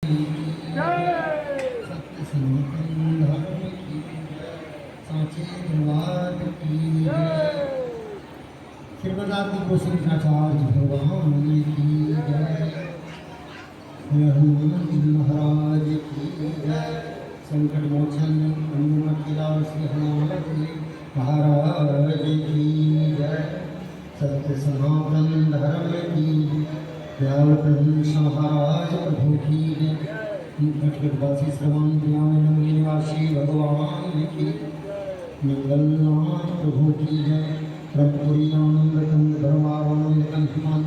सत्य सनातन धर्म की सांचे दरबार की श्रीमदादि गोस्वामीचार्य भगवान की जय। हनुमान जी महाराज की जय। संकट मोचन हनुमान किला श्री हनुमान जी महाराज की जय। सत्य सनातन धर्म की व्यावतंश महाराज प्रभु की जय। कटकटवासी श्रवण निवासी भगवान की मंगलनाथ प्रभु की जय। ब्रह्मपुरी आनंद कंद धर्मानंद कंठमान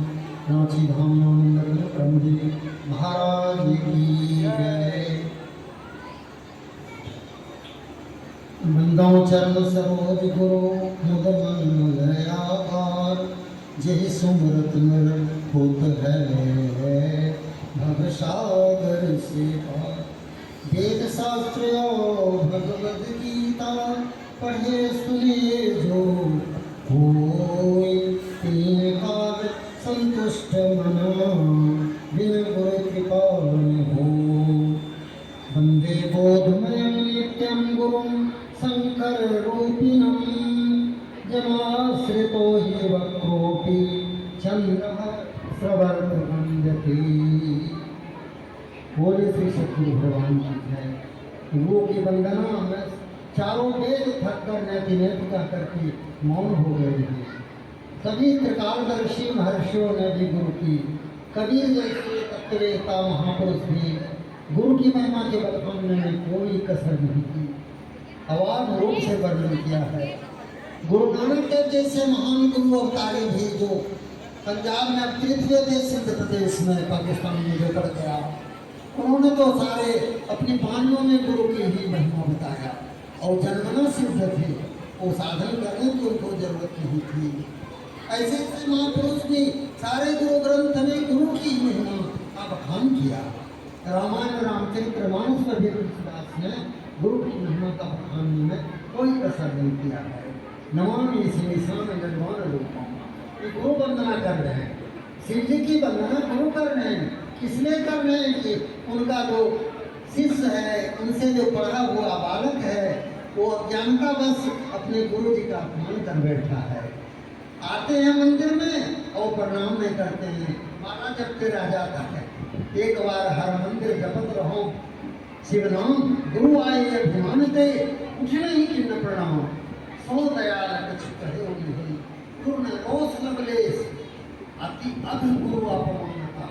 रांची धाम आनंद ब्रह्मदेव महाराज की जय। बंदों चरण सरोज गुरु मुद मंगलयाकार जय सुमरत नर होत है भव सागर से पार। वेद शास्त्र भगवद गीता पढ़े सुने जो होय तीन काल संतुष्ट मना बिन गुरु कृपा हो। वंदे बोधमयं नित्यं गुरुं शंकर रूपिणं जनाश्रितो हि वक्रोऽपि चन्द्रः स्रवन्ति। बोले श्री सतगुरु भगवान की जय। गुरु की वंदना में चारों वेद थक कर नैति नैतिका करके मौन हो गए थे। सभी त्रिकालदर्शी महर्षियों ने भी गुरु की कबीर जैसे तत्ववेता महापुरुष भी गुरु की महिमा के बखानने में कोई कसर नहीं की। अवाध रूप से वर्णन किया है। गुरु नानक देव जैसे महान गुरु अवतारी भी जो पंजाब में तृतीय देश सिंध प्रदेश में पाकिस्तान में जो पड़ गया, उन्होंने तो सारे अपनी वाणियों में गुरु की ही महिमा बताया और जन्मना सिद्ध थे। वो साधन करने की उनको जरूरत नहीं थी। ऐसे ऐसे महापुरुष भी सारे गुरु ग्रंथ में गुरु की महिमा का बखान किया। रामायण रामचरित्र मानस में भी तुलसीदास ने गुरु की महिमा का बखान में कोई कसर नहीं किया है। नमामि श्रीशान निर्वाण रूपम, ये गुरु वंदना कर रहे हैं। शिव जी की वंदना गुरु कर रहे हैं। किसलिए कर रहे हैं कि उनका जो शिष्य है, उनसे जो पढ़ा हुआ बालक है, वो अज्ञानता बस अपने गुरु जी का अपमान कर बैठा है। आते हैं मंदिर में और प्रणाम नहीं करते हैं। माला जपते रह जाता है। एक बार हर मंदिर जपत रहो शिव नाम, गुरु आए अभिमान दे उठने ही किन्न प्रणाम। सो दयाल कछु कहे नहीं, गुरु न रोष लवलेश अति अध गुरु अपमानता।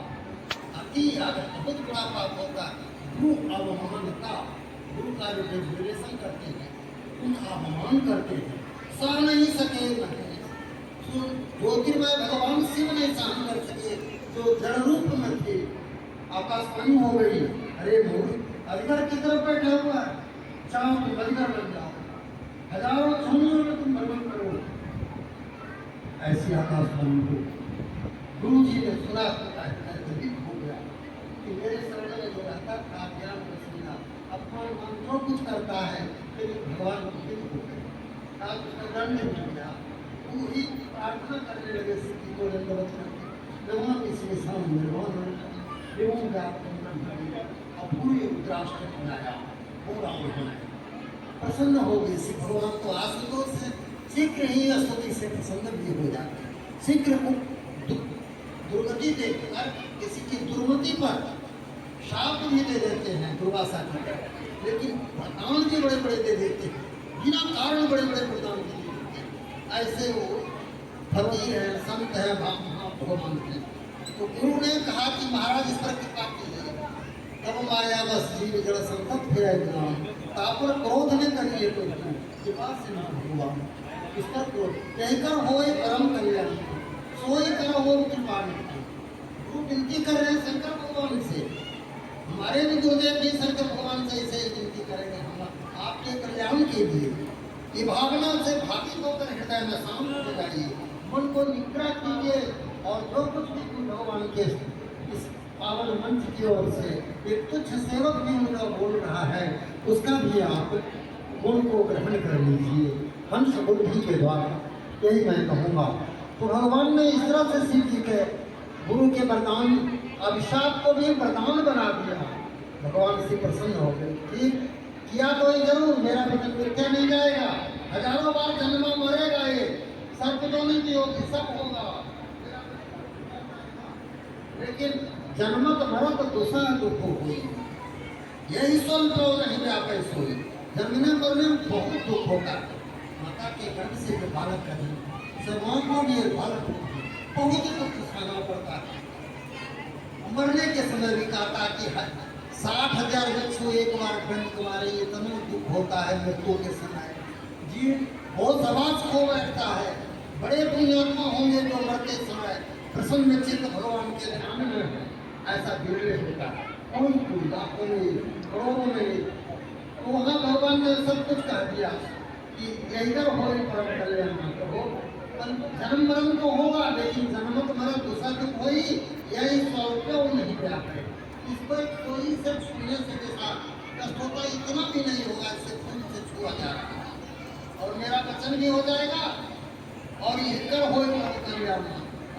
अति अध बहुत बड़ा पाप होता है गुरु अवमानता। गुरु का जो डेजिग्नेशन करते हैं, उनका अपमान करते हैं, सह नहीं सके नहीं। ज्योतिर्मय भगवान शिव नहीं सहन कर सके, जो जड़ रूप में थे। आकाशवाणी हो गई, अरे मोर अजगर की तरफ बैठा हुआ है, चाहो तुम अजगर बन जाओ, हजारों छुनियों में तुम भ्रमण करो। ऐसी आकाशवाणी हो। गुरु जी ने सुना हो गया कि मेरे शरण में जो रहता था ज्ञान रसीला, अपमान मान जो कुछ करता है फिर भगवान को फिर हो गए, उसका दंड मिल गया। वो ही प्रार्थना करने लगे सिद्धि को दंडवत करके, नमामि श्रीशान निर्वाण एवं और पूरे रुद्राष्ट्र बनाया। पूरा प्रसन्न हो गए। श्री भगवान तो आशुतोष से शीघ्र ही स्तुति से प्रसन्न भी हो जाते हैं। शीघ्र दुर्गति देखकर किसी की दुर्मति पर शाप भी दे देते हैं दुर्वासा की तरह, लेकिन वरदान भी बड़े बड़े दे देते हैं, बिना कारण बड़े बड़े वरदान भी दे देते हैं। ऐसे वो फकीर है, संत है, भगवान है। तो गुरु ने कहा कि महाराज इस पर कृपा कीजिए। तब माया बस जीव जड़ संकट फिर तापर क्रोध ने करिए तो कृपा से ना हुआ। इस पर क्रोध कहकर होए परम कल्याण, सोए कर हो कृपा नहीं। गुरु विनती कर रहे हैं शंकर भगवान से। हमारे भी गुरुदेव भी शंकर भगवान से ऐसे विनती करेंगे हम आपके कल्याण के लिए। ये भावना से भावित होकर हृदय में शांत हो जाइए, मन को निग्रह कीजिए और जो कुछ भी भगवान के इस पावन मंच की ओर से एक तुच्छ सेवक भी उनका बोल रहा है, उसका भी आप गुण को ग्रहण कर लीजिए हंस बुद्धि के द्वारा। यही मैं कहूँगा। तो भगवान ने इस तरह से शिव जी के गुरु के वरदान अभिशाप को भी वरदान बना दिया। भगवान से प्रसन्न हो गए। ठीक किया तो ही जरूर, मेरा वचन मिथ्या नहीं जाएगा। हजारों बार जन्मा मरेगा, ये सर्प दोनों की होगी, सब होगा, लेकिन जन्मत मरत दूसरा दुख हुई, यही सोल तो नहीं व्यापे सोई। जन्मने मरने में बहुत दुख होगा। माता के गर्भ से जो बालक का जन्म, सर्वों को भी बालक बहुत दुख सहना पड़ता है। मरने के समय भी कहता कि 60,000 बच्चों एक बार दंड मारे, इतना दुख होता है मृत्यु के समय। जीव बहुत समाज खो बैठता है। बड़े पुण्यात्मा होंगे जो मरते समय प्रसन्न चित्त भगवान के ध्यान में है, ऐसा बिरले होता है। कोई लाखों में करोड़ों में, तो वहाँ भगवान ने सब कुछ कह दिया कि इधर हो परम कल्याण करो। जन्म मरण तो होगा, लेकिन जन्मत मरण दूसरा दुख हो ही, यही स्वरूप नहीं व्याप है। इसको कोई से छूने से जैसा कष्ट होता इतना भी नहीं होगा, इससे खून से छुआ जा रहा है। और मेरा वचन भी हो जाएगा, और इधर हो परम कल्याण,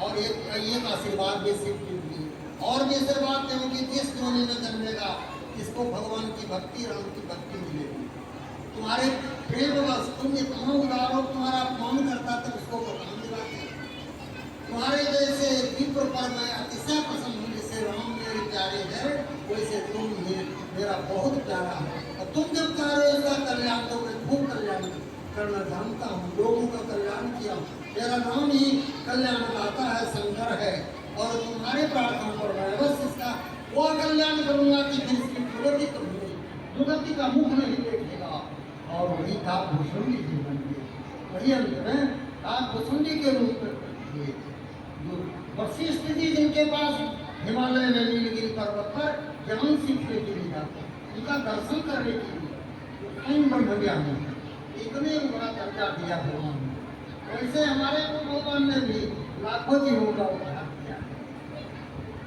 और एक आशीर्वाद भी सिद्ध होगी, और भी आशीर्वाद देंगे। जिस जोनी में जन्मेगा इसको भगवान की भक्ति, राम की भक्ति मिलेगी। तुम्हारे प्रेम बस तुम इतना उदार हो, तुम्हारा अपमान करता तो उसको प्रणाम दिलाते। तुम्हारे जैसे विप्र पर मैं अतिशय प्रसन्न हूँ, जैसे राम मेरे प्यारे है वैसे तुम मेरा बहुत प्यारा है। और तुम जब कह रहे हो इसका कल्याण, तो मैं खूब कल्याण करना जानता हूँ, लोगों का कल्याण किया। मेरा नाम ही कल्याण दाता है, शंकर है, और तुम्हारे प्रार्थना पर मैं बस इसका वो कल्याण करूंगा कि फिर इसकी दुर्गति करूंगी, दुर्गति का मुख नहीं देखेगा। और वही काक भुसुंडी जीवन के, वही अंत में काक भुसुंडी के रूप में जो वशिष्ठ जी जिनके पास हिमालय में नीलगिरी पर्वत पर ज्ञान सीखने के लिए जाते, उनका दर्शन करने के लिए स्वयं ब्रह्म ज्ञानी इतने बड़ा दर्जा दिया भगवान ने। वैसे हमारे को भगवान ने भी लाखों जीवों का उद्धार किया।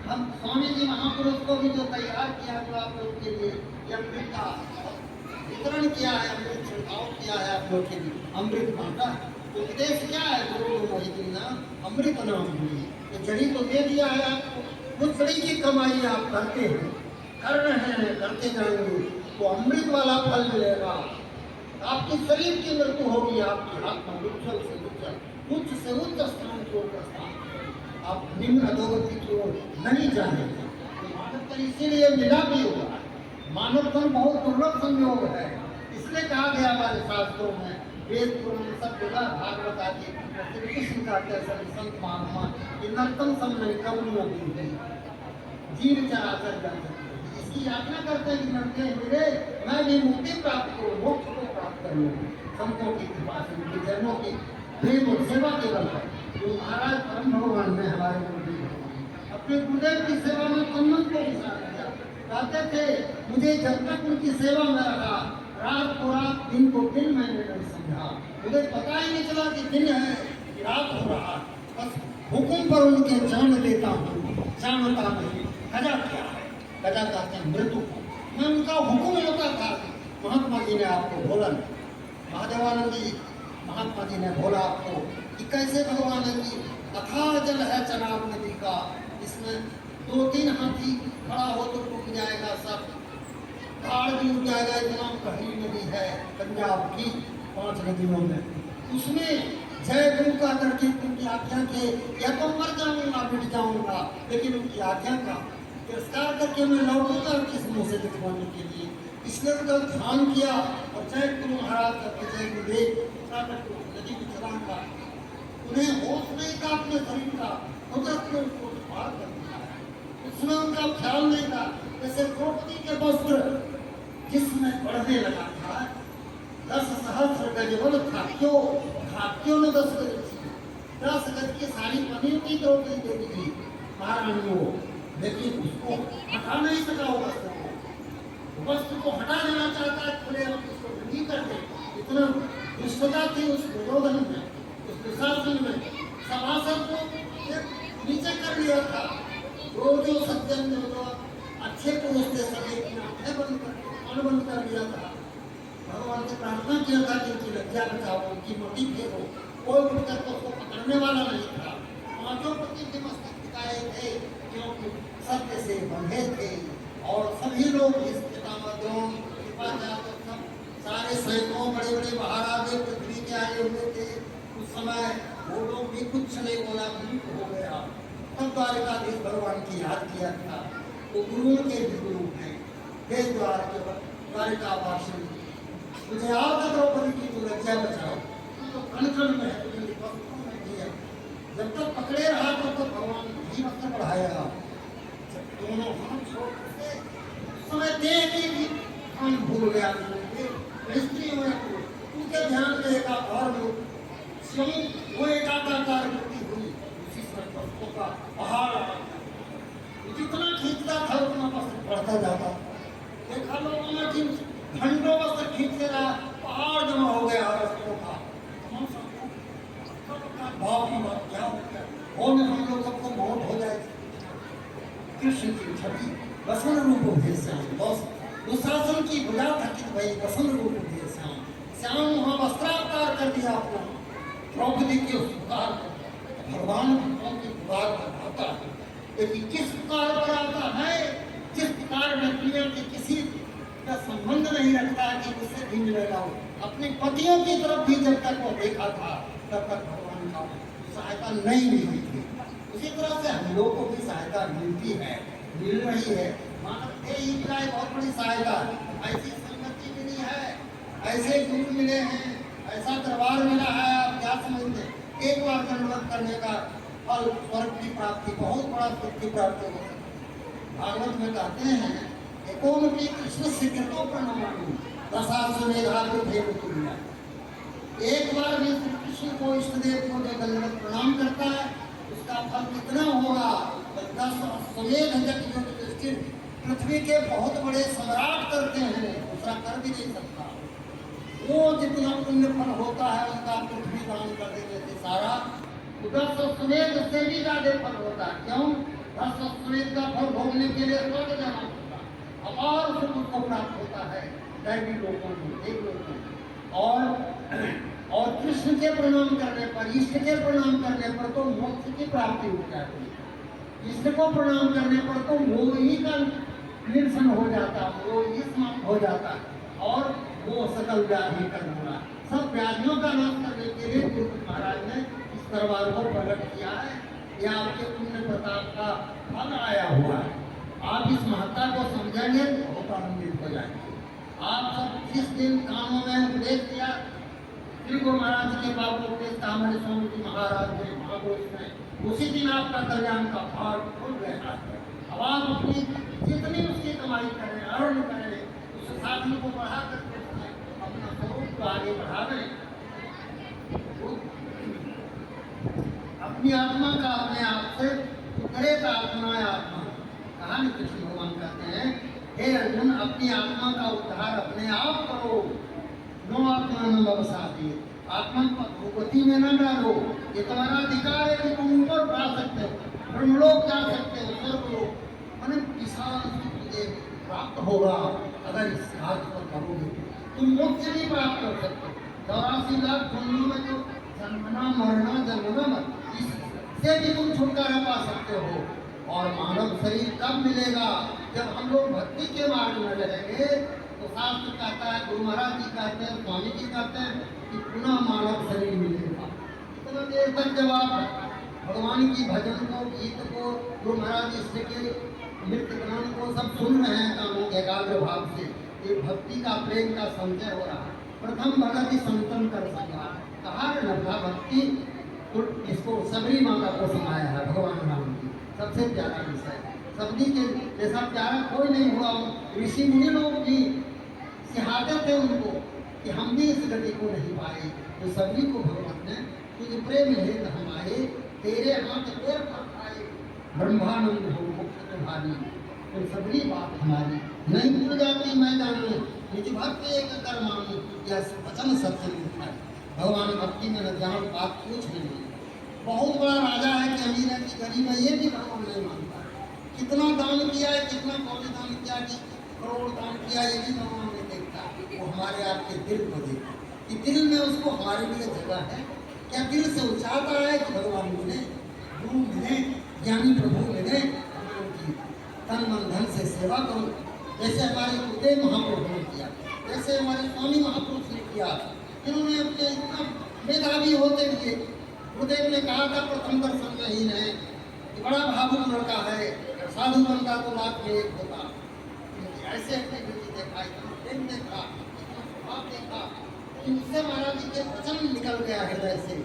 हम स्वामी जी महापुरुष को भी जो तैयार किया, जो आप लोग के लिए अमृत का वितरण किया है, अमृत छिड़काव किया है आप लोग के लिए, अमृत माता। तो उद्देश्य क्या है? गुरु अमृत नाम हुई, तो जड़ी तो दे दिया है आपको। कुछ जड़ी की कमाई आप करते हैं, कर रहे हैं, करते जाएंगे तो अमृत वाला फल मिलेगा। आपके शरीर की मृत्यु होगी, आपकी आत्मा उज्जवल से उच्च स्थान की ओर स्थान, आप निम्न अधोगति की ओर नहीं जाएंगे। मानव तन इसीलिए मिला भी होगा। मानव तन बहुत दुर्लभ संयोग है, इसलिए कहा गया हमारे शास्त्रों में, वेद पुराण सब जगह भागवत आदि श्री कृष्ण का कैसा संत महात्मा कि नर्तन समय करुण जीव चराचर कर सकते, इसकी याचना करते हैं कि नरते मिले, मैं भी मुक्ति प्राप्त करूँ, मोक्ष को प्राप्त करूँ संतों की कृपा से, उनके चरणों की प्रेम और सेवा के बल पर। जो महाराज परम भगवान ने हमारे गुरुदेव अपने गुरुदेव की सेवा में तन्मन को विचार किया, कहते थे मुझे जब तक उनकी सेवा में रहा, रात को रात दिन को दिन मैंने नहीं समझा, मुझे पता ही नहीं चला कि दिन है कि रात हो रहा, बस हुक्म पर उनके जान देता हूँ, जानता नहीं गजा क्या है। गजा कहते हैं मृत्यु को। मैं उनका हुक्म होता था। महात्मा जी ने आपको बोला, महादेवानंद जी महात्मा जी ने बोला आपको कि कैसे भगवान है कि अथाह जल है चनाब नदी का, इसमें 2-3 हाथी खड़ा हो तो टूट जाएगा सब, पहाड़ भी उठ जाएगा, इतना गहरी नदी है पंजाब की 5 नदियों में, उसमें जय गुरु का करके उनकी आज्ञा के या तो मर जाऊंगा मिट जाऊंगा, लेकिन उनकी आज्ञा का तिरस्कार करके मैं लौटूंगा किस मुँह से दिखवाने के लिए। इसलिए उनका ध्यान किया और जय गुरु महाराज करके जय गुरुदेव नदी में चलाऊंगा। उन्हें होश नहीं था अपने शरीर का, कुदरत ने उसको पार कर दिया, उसमें उनका ख्याल नहीं था। जैसे द्रौपदी के वस्त्र जिसमें बढ़ने लगा था, 10 सहस्र गज था, क्यों न 10 गज थी, 10 गज की साड़ी बनी थी द्रौपदी देवी की महारानी हो, लेकिन उसको हटा नहीं सका। वस्त्र को हटा देना चाहता है, खुले उसको नहीं करते, इतना दुष्टता थी उस दुर्योधन में, उस दुशासन में। सभासद को नीचे कर लिया था, जो सज्जन जो अच्छे पुरुष थे सभी बंद कर दिया था। भगवान से प्रार्थना किया था कि उनकी लज्जा बचाओ, उनकी मोटी फेंको, कोई उठकर तो उसको पकड़ने वाला नहीं था। 5 पति के मस्तक टिकाए थे, क्योंकि सत्य से बंधे थे और सभी लोग जो भीष्म पितामह द्रोण कृपाचार्य सब सारे सैकड़ों बड़े बड़े महाराजे पृथ्वी के आए हुए थे। उस समय वो लोग भी कुछ नहीं बोला, मृत हो गया। तब द्वारिकाधीश भगवान की याद किया था। वो गुरुओं के भी गुरु हैं। हे द्वारिकावासी, मुझे आप द्रौपदी की तो लज्जा बचाओ, तो कण कण में है, तुझे वस्त्रों में भी है। जब तक पकड़े रहा तब तक भगवान भी वस्त्र बढ़ाएगा। जब दोनों हाथ छोड़ के उस समय देह की भी काम भूल गया। स्त्रियों में उनके ध्यान में एकाकार लोग स्वयं वो एकाकार मूर्ति हुई। उसी समय वस्त्रों का पहाड़ आ गया। जितना खींचता था उतना वस्त्र बढ़ता जाता। देखा लोगों ने कि घंटों वस्त्र खींचते रहा, पहाड़ जमा हो गया वस्त्रों का। भाव की बात क्या हो गया, और हम लोग सबको मौत हो जाए। कृष्ण की छवि वसन रूप भेज श्याम, दुशासन की भुजा थकित भई वसन रूप भेज श्याम। श्याम वहां वस्त्रावतार कर दिया अपना, द्रौपदी के उस पुकार पर भगवान भक्तों की पुकार पर आता है। लेकिन किस पुकार पर आता है, जिस पुकार में दुनिया के किसी का संबंध नहीं रखता है कि उससे भी मिलेगा। अपने पतियों की तरफ भी जब तक वो देखा था तब तक भगवान का सहायता नहीं मिली थी। उसी तरह से हम लोग को भी सहायता मिलती है, मिल रही है। मानव ही मिला है बहुत बड़ी सहायता। ऐसी संगति मिली है, ऐसे गुरु मिले हैं, ऐसा दरबार मिला है। आप क्या समझते, एक बार दंडवत करने का फल स्वर्ग की प्राप्ति, बहुत बड़ा सुख की प्राप्ति हो सकती है। भागवत में कहते हैं एकोनपि कृष्ण से कृतो प्रणमामि दशासु मेधावी भेद तुल्य। एक बार भी कृष्ण को इष्ट देव को जो दंडवत प्रणाम करता है उसका फल कितना होगा। 10 अश्वमेध यज्ञ जो युधिष्ठिर पृथ्वी के बहुत बड़े सम्राट करते हैं, दूसरा कर भी नहीं सकता। वो जितना पुण्य फल होता है उनका पृथ्वी दान कर देने से सारा 10 अश्वमेध से भी ज्यादा फल होता है। क्यों? 10 अश्वमेध का फल भोगने के लिए स्वर्ग जाना पड़ता, अपार सुख को प्राप्त होता है दैवी लोगों में, देव लोगों में। और कृष्ण के प्रणाम करने पर, इष्ट के प्रणाम करने पर तो मोक्ष की प्राप्ति हो जाती है। इष्ट को प्रणाम करने पर तो मोह ही का निरसन हो जाता, वो ही समाप्त हो जाता और वो सकल व्याधि कर होगा। सब व्याधियों का नाश करने के लिए गुरु महाराज ने इस दरबार को प्रकट किया है। यह आपके पुण्य प्रताप का फल आया हुआ है। आप इस महत्ता को समझेंगे तो बहुत आनंदित हो जाएंगे। आप सब जिस दिन कानों में उपदेश दिया, श्री गुरु महाराज के बाबू उपदेश हमारे स्वामी जी महाराज ने महापुरुष ने, उसी दिन आपका कल्याण का भाग खुल गया है। अब आप अपनी जितनी उसकी कमाई करें, अर्न करें, उस साधन को बढ़ा करके अपना स्वरूप को आगे बढ़ावे। अपनी आत्मा का अपने आप से करे तो आत्मा आत्मा कहा न, कृष्ण भगवान कहते हैं हे अर्जुन अपनी आत्मा का उद्धार अपने आप करो। नो आत्मा न बवसाती, आत्मा को भूगति में न डालो। ये तुम्हारा अधिकार है कि तुम ऊपर उठा सकते हो, ब्रह्मलोक जा सकते हो, स्वर्गलोक मैंने विशाल सुख प्राप्त होगा। अगर इस कार्य को करोगे तुम मोक्ष भी प्राप्त कर सकते हो। 84 लाख जन्मों में जो जन्मना मरना जन्मना मत, इससे भी तुम छुटकारा पा सकते हो। और मानव शरीर कब मिलेगा? जब हम लोग भक्ति के मार्ग में रहेंगे। तो शास्त्र कहता है, गुरु महाराज जी कहते हैं, स्वामी जी कहते हैं कि पुनः मानव शरीर मिलेगा। इतना देर तक जब आप भगवान की भजन को, गीत को, गुरु महाराज जी के नृत्य गान को सब सुन रहे हैं कानों के एकाग्र भाव से, ये भक्ति का प्रेम का संचय हो रहा है। प्रथम भगत ही संतन कर सका, कहा नभा भक्ति, तो इसको सबरी माता को सुनाया है भगवान राम जी। सबसे प्यारा विषय, सबरी के जैसा प्यारा कोई नहीं हुआ। ऋषि मुनि लोग भी सिखाते थे उनको कि हम भी इस गति को नहीं पाए। तो सबरी को भगवान ने तुझ प्रेम हेत हम आए, तेरे हाथ पैर पर आए, ब्रह्मानंद हो मुक्त तुम्हारी। तो सबरी बात हमारी नहीं भूल जाती, मैं जानू निज भक्त एक कर मानू, यह वचन सत्य लिखा है। भगवान भक्ति में न जान बात पूछ नहीं। बहुत बड़ा राजा है कि अमीर है कि गरीब है, ये भी भगवान नहीं मानता। कितना दान किया है, कितना कौड़ी दान किया, कि करोड़ दान किया, ये भी भगवान नहीं देखता। वो हमारे आपके दिल को देखता कि दिल में उसको हमारे लिए जगह है क्या। दिल से वो चाहता है कि भगवान मिले, गुरु मिले, ज्ञानी प्रभु मिले, उनकी तन मन धन से सेवा करो। जैसे हमारे गुरुदेव महापुरुष ने किया, जैसे हमारे स्वामी महापुरुष ने किया, जिन्होंने अपने इतना मेधावी होते हुए, गुरुदेव ने कहा था प्रथम दर्शन में ही है कि बड़ा भावुक लड़का है, साधु बनता तो लाख में एक होता। ऐसे एक्टिविटी देखा, इतना प्रेम देखा, इतना स्वभाव देखा, इनसे महाराज जी के वचन निकल गया हृदय से।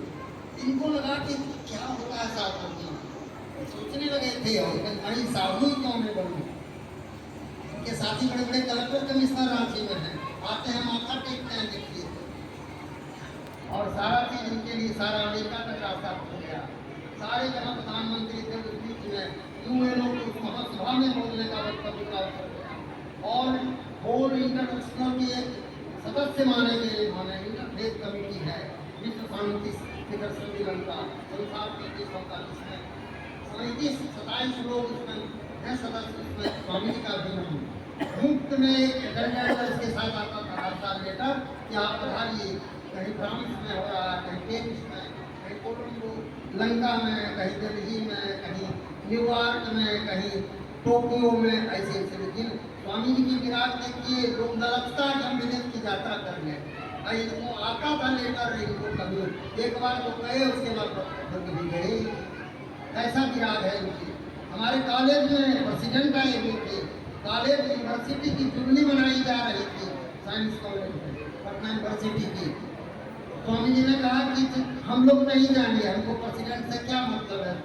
इनको लगा कि क्या होता है साधु जी, सोचने लगे थे और कहीं साधु क्यों नहीं बनूं। इनके साथी बड़े बड़े कलेक्टर कमिश्नर रांची में हैं, आते हैं माथा टेकते हैं, देखिए, और सारा चीज इनके लिए सारा अमेरिका तक रास्ता खुल गया। सारे जहाँ प्रधानमंत्री थे उस बीच में यूएनओ की उस महासभा में बोलने का वक्तव्य का अवसर गया, और होल इंटरनेशनल की एक सदस्य माने गए, माने इंटरफेथ कमेटी है, विश्व शांति शिखर सम्मेलन का, संसार के देशों का, जिसमें 27 लोग इसमें हैं सदस्य, इसमें स्वामी जी का भी नहीं। मुफ्त में एक एजेंडा इसके साथ आता था हर साल लेकर कि आप पधारिए, कहीं फ्रांस में हो रहा है, कहीं पेरिस में, कहीं कोलंबो लंका में, कहीं दिल्ली में, कहीं न्यूयॉर्क में, कहीं टोक्यो में, ऐसे ऐसे। लेकिन स्वामी जी की विराट देखिए, लोग दलकता कि हम विदेश की यात्रा कर लें, इनको आता था लेकर, इनको कभी एक बार तो गए, उसके बाद कभी गए। ऐसा विराग है इनकी। हमारे कॉलेज में प्रेसिडेंट आए हुए थे, कॉलेज यूनिवर्सिटी की जुबली मनाई जा रही थी, साइंस कॉलेज में, पटना यूनिवर्सिटी की। स्वामी जी ने कहा कि हम लोग नहीं जाएंगे, हमको प्रेसिडेंट से क्या मतलब है,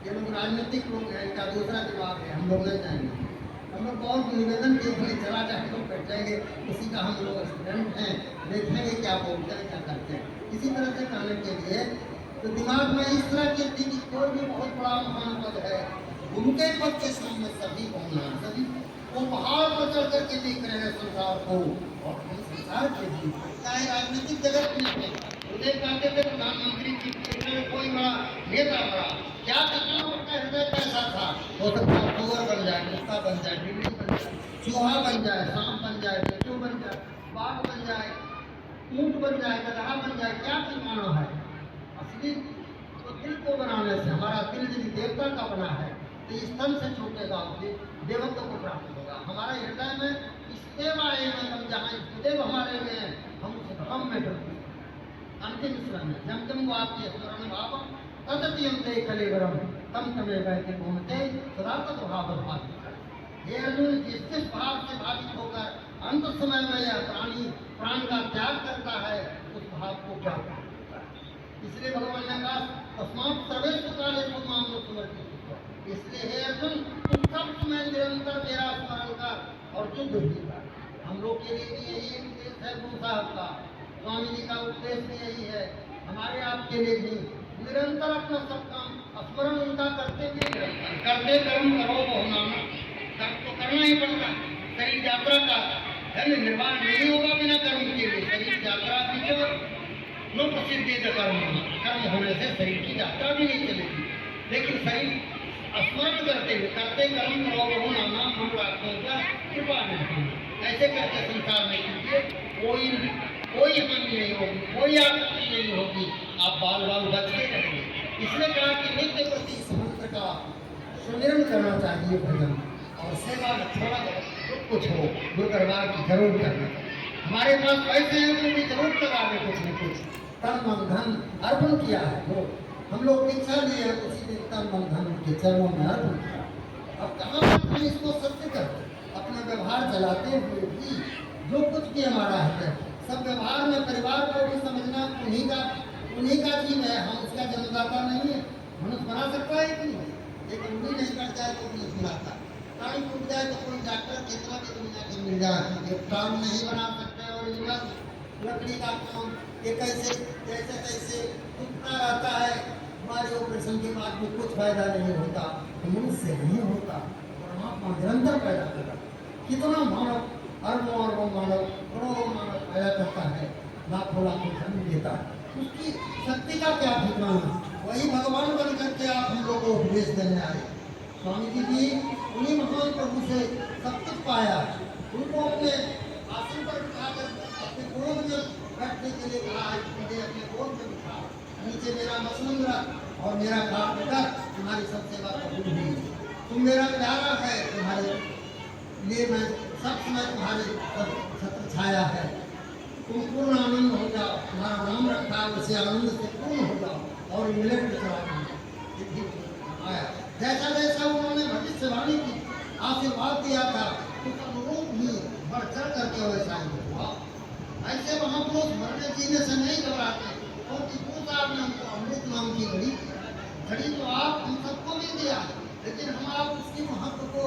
ये लोग राजनीतिक लोग हैं, इनका दूसरा दिमाग है, हम लोग नहीं जाएंगे। हम लोग बहुत निवेदन किए थे, चला जाए लोग बैठ जाएंगे, उसी का हम लोग स्टूडेंट हैं, देखेंगे क्या बोलते हैं, क्या करते हैं, इसी तरह से कहने के लिए। तो दिमाग में इस तरह की थी कि कोई भी बहुत बड़ा महान पद है, उनके पद के सामने सभी होना, सभी वो पहाड़ पर चढ़ करके देख रहे हैं संसार को, और हम संसार के भी चाहे राजनीतिक जगत में थे, उन्हें कहते थे प्रधानमंत्री जी में कोई बड़ा नेता बड़ा, क्या करना उनका हृदय कैसा था, हो सकता है कुंवर बन जाए, कुत्ता बन जाए, बिल्ली बन जाए, चूहा बन जाए, सांप बन जाए, बिच्छू बन जाए, बाघ बन जाए, ऊंट बन जाए, गधा बन जाए, क्या ठिकाना है। असली तो दिल को बनाने से, हमारा दिल यदि देवता का बना है तो इस तन से छूटेगा, देवत्व को प्राप्त होगा। हमारे हृदय में इस देव आए में हम जहाँ देव हमारे में, हम उस धर्म में डरते। अंतिम स्वर में जम जम वो आपके स्मरण भाव तदत्यंते कलेवरम तम तमे वैसे घूमते सदा तद्भाव भाव। हे अर्जुन, जिस जिस भाव से भावित होकर अंत समय में यह प्राणी प्राण का त्याग करता है, उस भाव को क्या करता है। इसलिए भगवान ने कहा तस्मात् सर्वेषु कालेषु मां समर्पित। इसलिए हे अर्जुन, तुम सब समय निरंतर मेरा स्मरण कर और युद्ध भी कर। हम लोग के लिए भी यही उपदेश है गुरु साहब का, स्वामी जी का उपदेश भी यही है, हमारे आपके लिए भी निरंतर अपना सब काम स्मरण उनका करते हुए करते कर्म करो बहु नामा। कर्म तो करना ही पड़ता है, शरीर यात्रा का धन निर्वाह नहीं होगा बिना कर्म के लिए। शरीर यात्रा भी जो लोग प्रसिद्धि कर्म होने से शरीर की यात्रा भी नहीं चलेगी। लेकिन शरीर स्मरण करते हुए करते कर्म करो बहु नामा हम राखों का कृपा नहीं। ऐसे करके संसार में कीजिए, कोई हानि नहीं होगी, कोई आपत्ति नहीं होगी, आप बाल बाल बचते रहेंगे। इसलिए कहा कि नित्य प्रति इस मंत्र का सुमिरन करना चाहिए भजन, और सेवा में थोड़ा बहुत कुछ हो, गुरु दरबार की जरूर करना। हमारे पास पैसे हैं तो भी जरूर लगा दे, कुछ न कुछ तन मन धन अर्पण किया है। वो हम लोग दीक्षा लिए हैं, उसी दिन तन मन धन उनके चरणों में अर्पण किया। अब कहाँ तक हम इसको सत्य करते, अपना व्यवहार चलाते हुए भी जो कुछ भी हमारा है सब व्यवहार में परिवार को भी समझना उन्हीं का जीव है, हम उसका जन्मदाता नहीं है। मनुष्य बना सकता है कि नहीं, लेकिन उन्हीं नहीं कर जाए तो मनुष्य बनाता। प्राण टूट जाए तो कोई डॉक्टर कितना भी दुनिया के मिल जाए, प्राण नहीं बना सकते। और लकड़ी का काम ये कैसे जैसे तैसे टूटता रहता है, हमारे ऑपरेशन के बाद में कुछ फायदा नहीं होता, मनुष्य नहीं होता। परमात्मा निरंतर पैदा करता, कितना मानव अरबों अरबों मानव करोड़ों मानव पैदा करता है, लाखों लाखों जन्म देता है, उसकी शक्ति का क्या ठिकाना। वही भगवान बन करके आप हम लोग को उपदेश देने आए। स्वामी जी भी उन्हीं महान प्रभु से सब कुछ पाया, उनको अपने आसन पर बिठाकर अपने गोद में बैठने के लिए कहा है, मुझे अपने गोद में बिठा, नीचे मेरा मसनद रख और मेरा खाट रख, तुम्हारी सब सेवा कबूल हुई। तुम मेरा प्यारा है, तुम्हारे लिए मैं सब समय तुम्हारे छत्र छाया है, तुम पूर्ण आनंद हो जाओ, तुम्हारा नाम रखा है उसे आनंद से पूर्ण हो जाओ और मिलट में चला आया। जैसा जैसा उन्होंने भविष्यवाणी की, आशीर्वाद दिया था, उसका अनुरूप ही बढ़ चढ़ करके वैसा ही हुआ। ऐसे महापुरुष मरने जीने से नहीं घबराते, क्योंकि गुरु साहब ने हमको अमृत नाम की घड़ी तो आप हम सबको भी दिया, लेकिन हम आप उसकी महत्व को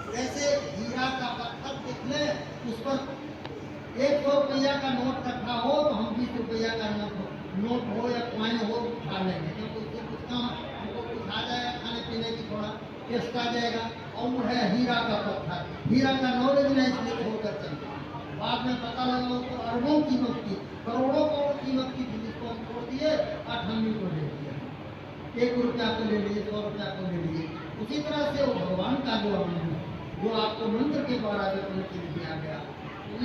जैसे हीरा का पत्थर देख ले, उस पर 100 रुपया का नोट रखा हो तो हम 20 रुपया का नोट हो या कॉइन हो उठा लेंगे, क्योंकि उससे कुछ काम हमको कुछ आ जाएगा, खाने पीने की थोड़ा टेस्ट आ जाएगा। और वो है हीरा का पत्थर, हीरा का नॉलेज नहीं इसलिए छोड़कर चलते। बाद में पता लगा उसको अरबों कीमत की, करोड़ों करोड़ कीमत की थी, जिसको हम छोड़ दिए और हम को ले दिया, 1 रुपया को ले लिए, 100 रुपया को ले लिए। उसी तरह से वो भगवान का जो आनंद है, जो आपको मंत्र के द्वारा जपने के लिए दिया गया,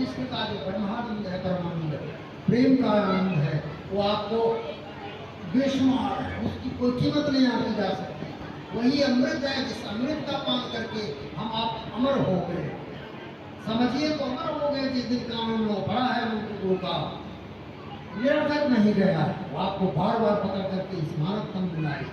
इश्क का जो ब्रह्मानंद है, परमानंद है, प्रेम का आनंद है, वो आपको बेशुमार है, उसकी कोई कीमत नहीं आंकी जा सकती। वही अमृत है, जिस अमृत का पान करके हम आप अमर हो गए। समझिए तो अमर हो गए जिस दिन कानून लो पड़ा है मंत्र गुरु का, निरर्थक नहीं गया, वो आपको बार बार पकड़ करके इस मानव तम बुलाए।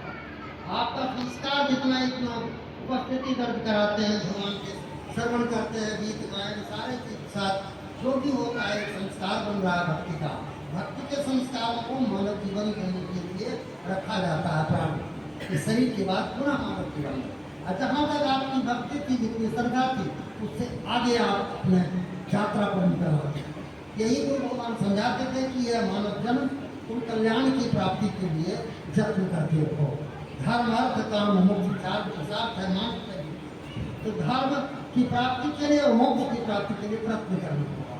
आपका संस्कार जितना इतना उपस्थिति दर्ज कराते हैं, भगवान के श्रवण करते हैं, गीत गायन सारे के साथ जो भी होता है संस्कार बन रहा है भक्ति का। भक्ति के संस्कार को मानव जीवन देने के लिए रखा जाता है प्राण। इस शरीर के बाद पुनः मानव जीवन, और जहाँ तक आपकी भक्ति की जितनी श्रद्धा थी उससे आगे आप अपने यात्रा पर निकल आते। यही गुरु भगवान समझाते थे कि यह मानव जन्म तुम कल्याण की प्राप्ति के लिए यत्न करते हो। धर्म अर्थ काम मोक्ष चार पुरुषार्थ है मान, तो धर्म की प्राप्ति के लिए और मोक्ष की प्राप्ति के लिए प्रयत्न करना होगा।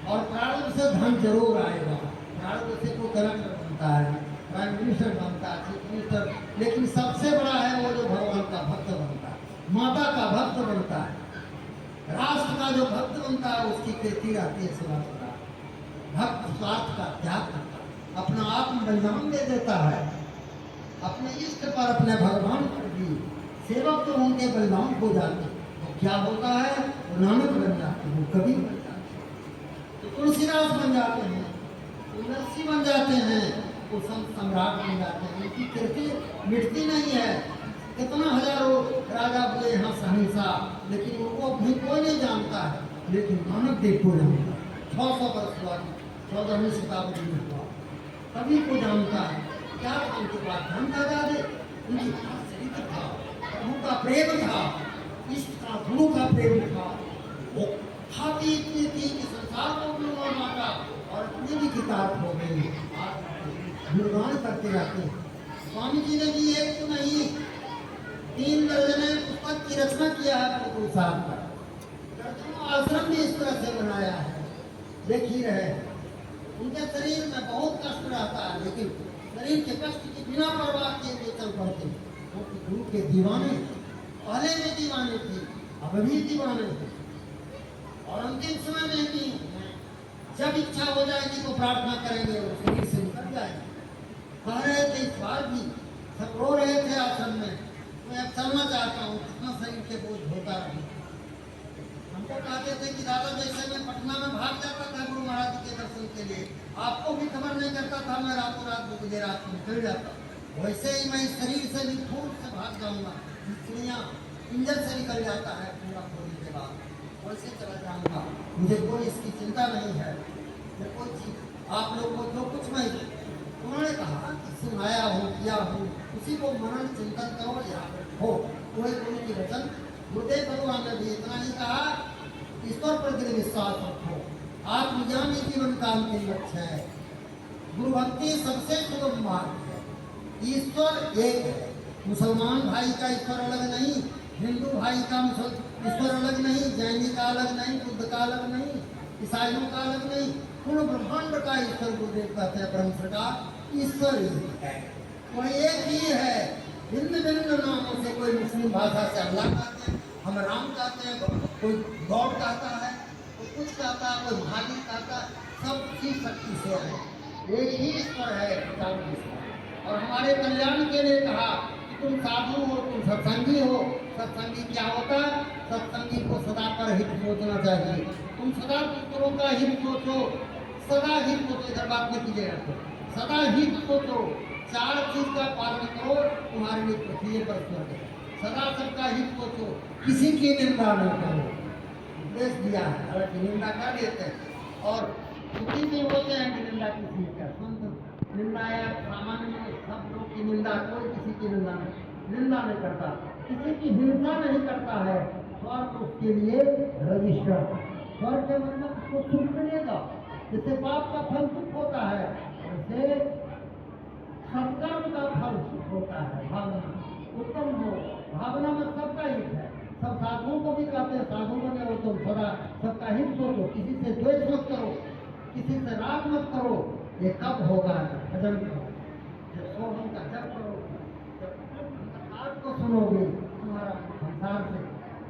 और प्रारंभ से धन जरूर आएगा, प्रारंभ से कोई कलेक्टर बनता है, प्राइम मिनिस्टर बनता है, चीफ मिनिस्टर, लेकिन सबसे बड़ा है वो जो भगवान का भक्त बनता है, माता का भक्त बनता है, राष्ट्र का जो भक्त बनता है, उसकी कृति रहती है सेवा का। भक्त स्वार्थ का त्याग करता है, अपना आत्म बलिदान दे देता है, अपने इष्ट पर, अपने भगवान पर भी। सेवक तो उनके बलिदान हो जाते हैं, तो क्या होता है, वो नानक बन जाते हैं, वो कवि बन जाते हैं, तो तुलसीदास बन जाते हैं, तुलसी बन जाते हैं, वो संत सम्राट बन जाते हैं। उनकी कीर्ति मिटती नहीं है। कितना हजारों राजा बोले यहाँ सहनसा, लेकिन उनको भी कोई नहीं जानता है, लेकिन नानक देव को जानता है। 600 वर्ष बाद 14वीं शताब्दी में हुआ, सभी को जानता है। क्या था उनके पास? धन था ज्यादा, उनके पास चरित्र था, प्रभु का प्रेम था, इष्ट का गुरु का प्रेम था। वो खाती इतनी थी कि संसार को भी उन्होंने बांटा और अपनी भी किताब हो गई, गुणगान करते रहते हैं। स्वामी जी ने भी एक तो नहीं 3 दर्जन पुस्तक की रचना किया है गुरु साहब का। दर्जनों आश्रम भी इस तरह से बनाया है, देख ही रहे। उनके शरीर में बहुत कष्ट रहता है, लेकिन शरीर के कष्ट की बिना परवाह किए हुए चल पड़ते। वो गुरु के दीवाने, पहले भी दीवाने थे, अब भी दीवाने थे, और अंतिम समय में भी जब इच्छा हो जाएगी तो प्रार्थना करेंगे और शरीर से निकल जाएगी। कह रहे थे इस बार भी, सब रो रहे थे आश्रम में, मैं अब चलना चाहता हूँ, कितना शरीर के बोझ होता रहे। हमको कहते थे कि दादा जैसे मैं पटना में भाग जाता था गुरु महाराज के दर्शन के लिए, आपको भी खबर नहीं करता था, मैं रातों रात 2 बजे रात को निकल जाता, वैसे ही मैं इस शरीर से भी फूट से भाग जाऊंगा। चिड़िया इंजन से निकल जाता है पूरा खोलने के बाद, वैसे चला जाऊंगा, मुझे कोई इसकी चिंता नहीं है। कोई चीज आप लोग को जो कुछ मैं उन्होंने कहा कि सुनाया हो किया हो, उसी को मनन चिंतन करो या हो। कोई गुरु की वचन गुरुदेव भगवान ने भी इतना ही कहा, ईश्वर पर दृढ़ विश्वास रखो, आत्मज्ञान ही जीवन का अंतिम लक्ष्य है। गुरु भक्ति सबसे सुगम मार्ग है। ईश्वर एक है, मुसलमान भाई का ईश्वर अलग नहीं, हिंदू भाई का ईश्वर अलग नहीं, जैनी का अलग नहीं, बुद्ध का अलग नहीं, ईसाइयों का अलग नहीं, पूर्ण ब्रह्मांड का ईश्वर गुरुदेव कहते हैं। ब्रह्म सरकार ईश्वर ही है, वो एक ही है। भिन्न भिन्न नामों से, कोई मुस्लिम भाषा से अल्लाह कहते हैं, हम राम कहते हैं, कोई गॉड कहता है, कोई कुछ कहता है, कोई महावीर कहता है, सब की शक्ति से है, एक ही ईश्वर है, और हमारे कल्याण के लिए कहा कि तुम साधु हो, तुम सत्संगी हो, सत्संगी क्या होता? सत्संगी को सदा पर हित सोचना चाहिए। तुम सदा दूसरों का हित सोचो, सदा हित सोचो, इधर बात नहीं कीजिएगा तो सदा हित सोचो। 4 चीज का पालन करो, तुम्हारे लिए पृथ्वी पर स्वर्ग है। सदा सबका हित सोचो, किसी की निंदा नहीं करो। उपदेश दिया है, हालांकि निंदा कर देते हैं और दुखी नहीं होते हैं कि निंदा किसी का। संत निंदा या सामान्य में सब लोग की निंदा, कोई किसी की निंदा नहीं करता, किसी की हिंसा नहीं करता है। स्वर्ग उसके लिए रजिस्टर, स्वर्ग के मतलब उसको सुख मिलेगा। जैसे पाप का फल सुख होता है, वैसे सत्कर्म का फल सुख होता है। भावना उत्तम हो, भावना में सबका हित है। सब साधुओं को भी कहते हैं, साधु बने हो तुम सदा सबका हित सोचो, किसी से द्वेष मत करो, किसी से राग मत करो। ये कब होगा? भजन करो, जब सोहम का जप करो, जब आज को सुनोगे, तुम्हारा संसार से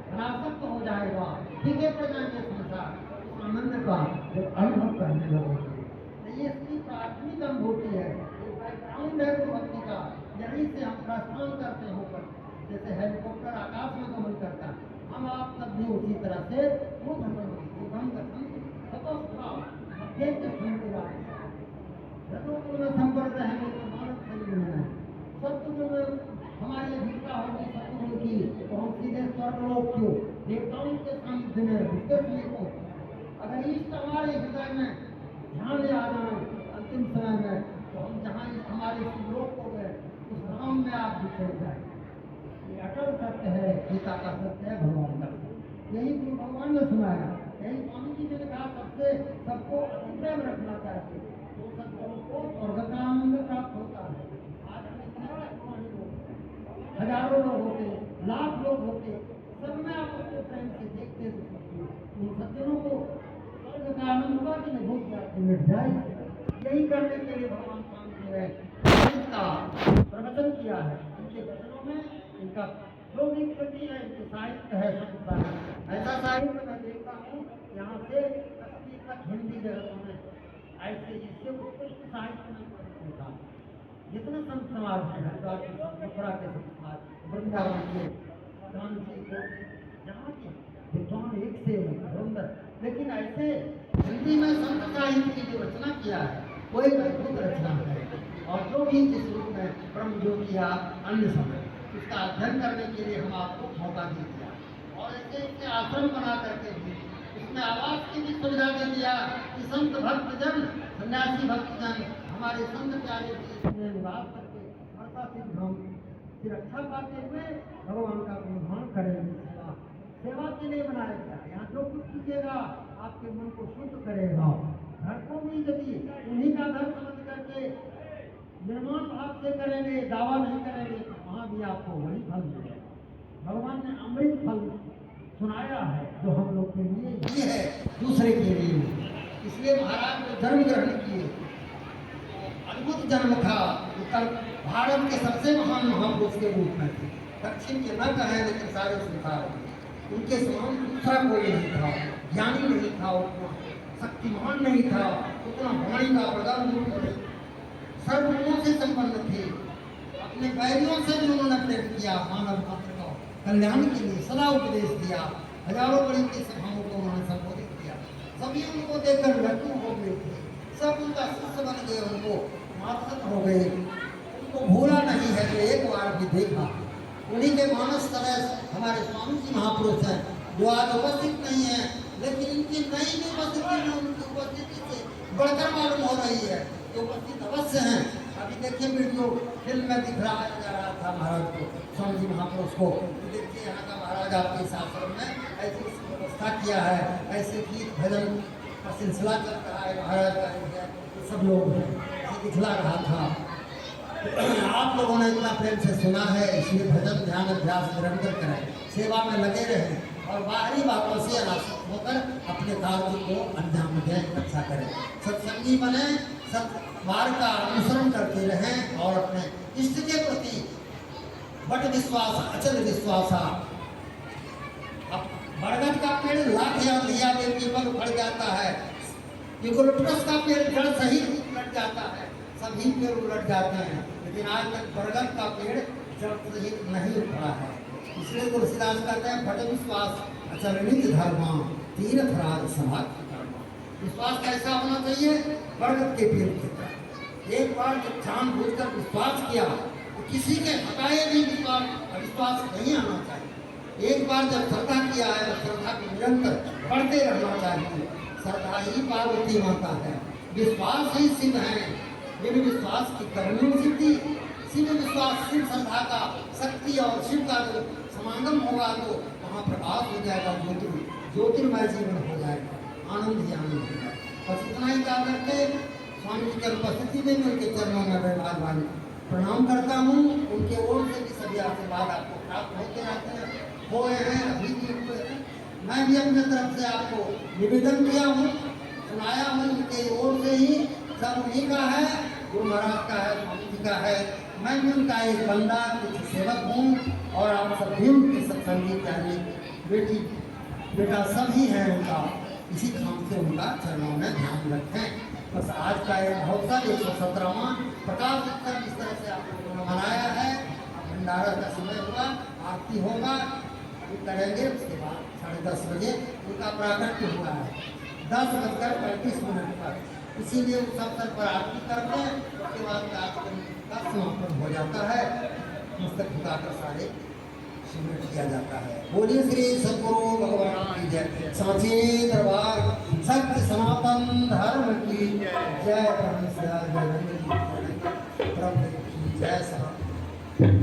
अनासक्त हो जाएगा, फीके पड़ जाएंगे संसार। उस आनंद का जब अनुभव करने लगोगे, ये इसकी प्राथमिक अनुभूति है, बैकग्राउंड है भक्ति का। यहीं से हम प्रस्थान करते होकर, जैसे हेलीकॉप्टर आकाश में गमन करता, हम आप सब भी उसी तरह से संपर्क रहेंगे तो मानव शरीर में है। सत्युग में हमारी अभिज्ञता होगी सत्युग की, तो हम सीधे स्वर्गलोक क्यों देवताओं के सानिध्य में उसके समीप। अगर इष्ट हमारे हृदय में ध्यान आ जाए अंतिम समय में, तो हम जहाँ हमारे शिवलोक हो गए उस धाम में आप भी चले जाए। ये अटल सत्य है, गीता का सत्य है, भगवान का सत्य। यही गुरु भगवान ने सुनाया, यही स्वामी जी ने कहा सबसे सबको प्रेम रखना चाहिए, तो सबको स्वर्ग का आनंद प्राप्त होता है। आज हम इतने लोग, हजारों लोग होते, लाख लोग होते, सब में आप उसको प्रेम से देखते उन सज्जनों को स्वर्ग का आनंद हुआ कि नहीं, भूख जाती मिट जाए। यही करने के लिए भगवान स्वामी जी ने का प्रवचन किया है। इनके वचनों में इनका जो भी कृति है, इनके साहित्य है, ऐसा साहित्य मैं देखता हूँ यहाँ से कश्मीर तक हिंदी जगतों में ऐसे इससे उत्कृष्ट साहित्य में देखा। जितने संत समाज है, हरिद्वार के संत, मथुरा के संत समाज, वृंदावन के कांची को, जहाँ के विद्वान एक से सुंदर, लेकिन ऐसे हिंदी में संत साहित्य की जो रचना किया है वो एक अद्भुत रचना है। और जो भी जिस रूप में ब्रह्म ज्योति या अन्य समय उसका अध्ययन करने के लिए हम आपको मौका दे दिया, और ऐसे ऐसे आश्रम बना करके भी उसमें आवास की भी सुविधा दे दिया कि संत भक्तजन, सन्यासी भक्तजन, हमारे संत प्यारे भी इसमें निवास करके वर्षा सिद्ध धाम की रक्षा पाते हुए भगवान का गुणगान करेंगे। सेवा के लिए बनाया गया। यहाँ जो कुछ कीजिएगा आपके मन को शुद्ध करेगा। घर को भी यदि उन्हीं का घर समझ करके निर्माण भाव से करेंगे, दावा नहीं करेंगे, तो वहाँ भी आपको वही फल मिलेगा। भगवान ने अमृत फल सुनाया है जो हम लोग के लिए ये है, दूसरे के लिए। इसलिए महाराज ने जन्म ग्रहण किए, अद्भुत जन्म था। उत्तर भारत के सबसे महान महापुरुष के रूप में थे। दक्षिण के न कहें लेकिन सारे संसार में उनके समान दूसरा कोई नहीं था। ज्ञानी नहीं था, उतना शक्तिमान नहीं था, उतना वाणी का प्रदान नहीं, सर्वगुणों से संपन्न थे। अपने बैरियों से भी उन्होंने प्रेम किया, मानव मात्र का कल्याण के लिए सदा उपदेश दिया। हजारों बड़ी की सभाओं को उन्होंने संबोधित किया। सभी उनको देखकर लड्डू हो गए थे, सब उनका शिष्य बन गए, उनको मातहत हो गए, उनको भूला नहीं है जो एक बार भी देखा। उन्हीं के मानस तरह हमारे स्वामी जी महापुरुष हैं जो आज उपस्थित नहीं है, लेकिन इनकी नई उपस्थिति में उनकी उपस्थिति से बढ़कर मालूम हो रही है कि उपस्थित अवश्य हैं। अभी देखिए वीडियो फिल्म में दिखलाया जा रहा था महाराज को, स्वामी जी महापुरुष को, देखिए यहाँ का महाराज आपके आश्रम में ऐसी व्यवस्था किया है, ऐसे गीत भजन का सिलसिला चल रहा है महाराज का, सब लोग दिखला रहा था। आप लोगों ने इतना प्रेम से सुना है, इसलिए भजन ध्यान अभ्यास निरंतर करें, सेवा में लगे रहें और बाहरी बातों से अनासक्त होकर अपने कार्य को अंजाम दें, अच्छा करें, सत्संगी बने, सत्मार्ग का अनुसरण करते रहें और अपने इष्ट के प्रति बट विश्वास, अचल विश्वास। अब बरगद का पेड़ लाख या लिया केवल उखड़ जाता है, यूकलिप्टस का पेड़ जड़ सहित उलट जाता है, सभी पेड़ उलट जाते हैं, लेकिन आज तक बरगद का पेड़ जड़ सहित नहीं उखड़ा है। इसलिए तुलसीदास कहते हैं फट विश्वास अचरणित धर्मा तीर्थ राज समाधि कर्मा। विश्वास कैसा होना चाहिए? बरगद के पेड़ की तरह। एक बार जब जानबूझकर विश्वास किया तो किसी के हटाए भी विश्वास नहीं आना चाहिए। एक बार जब श्रद्धा किया है तो श्रद्धा को निरंतर बढ़ते रहना चाहिए। श्रद्धा ही पार्वती माता है, विश्वास ही शिव है। बिन विश्वास की करनी सिद्धि। शिव विश्वास शिव श्रद्धा का शक्ति और शिव का जो समागम होगा तो वहाँ प्रकाश हो जाएगा, ज्योतिर्मय जीवन हो जाएगा, आनंद ही आनंद होगा। बस इतना ही कहा करके स्वामी जी की उपस्थिति में उनके चरणों में विराजमान प्रणाम करता हूँ। उनके ओर से भी सभी आशीर्वाद आपको प्राप्त होते रहते हैं, हुए हैं, अभी भी हुए हैं। मैं भी अपने तरफ से आपको निवेदन किया हूँ, सुनाया हूँ। उनके ओर से ही सब उन्हीं का है, गुरु महाराज का है, स्वामी जी का है। मैं भी उनका एक बंदा कुछ सेवक हूँ और आप सब भी उनके सत्संगी प्यारे बेटा सभी हैं उनका। इसी काम से उनका चरणों में ध्यान रखें। बस आज का एक महोत्सव 117वां प्रकाश उत्सव इस तरह से आप लोगों ने मनाया है। भंडारा का समय होगा, आरती होगा, करेंगे। उसके बाद 10:30 बजे उनका प्राकट्य हुआ है 10:35 पर। इसीलिए उस अवसर पर आरती करते हैं। उसके बाद कार्यक्रम का समापन हो जाता है, पुस्तक झुकाकर सारे सिमरन किया जाता है। बोलिए श्री सद्गुरु भगवान की जय। सांची दरबार सत्य सनातन धर्म की जय। परमेश्वर जय की जय। सनातन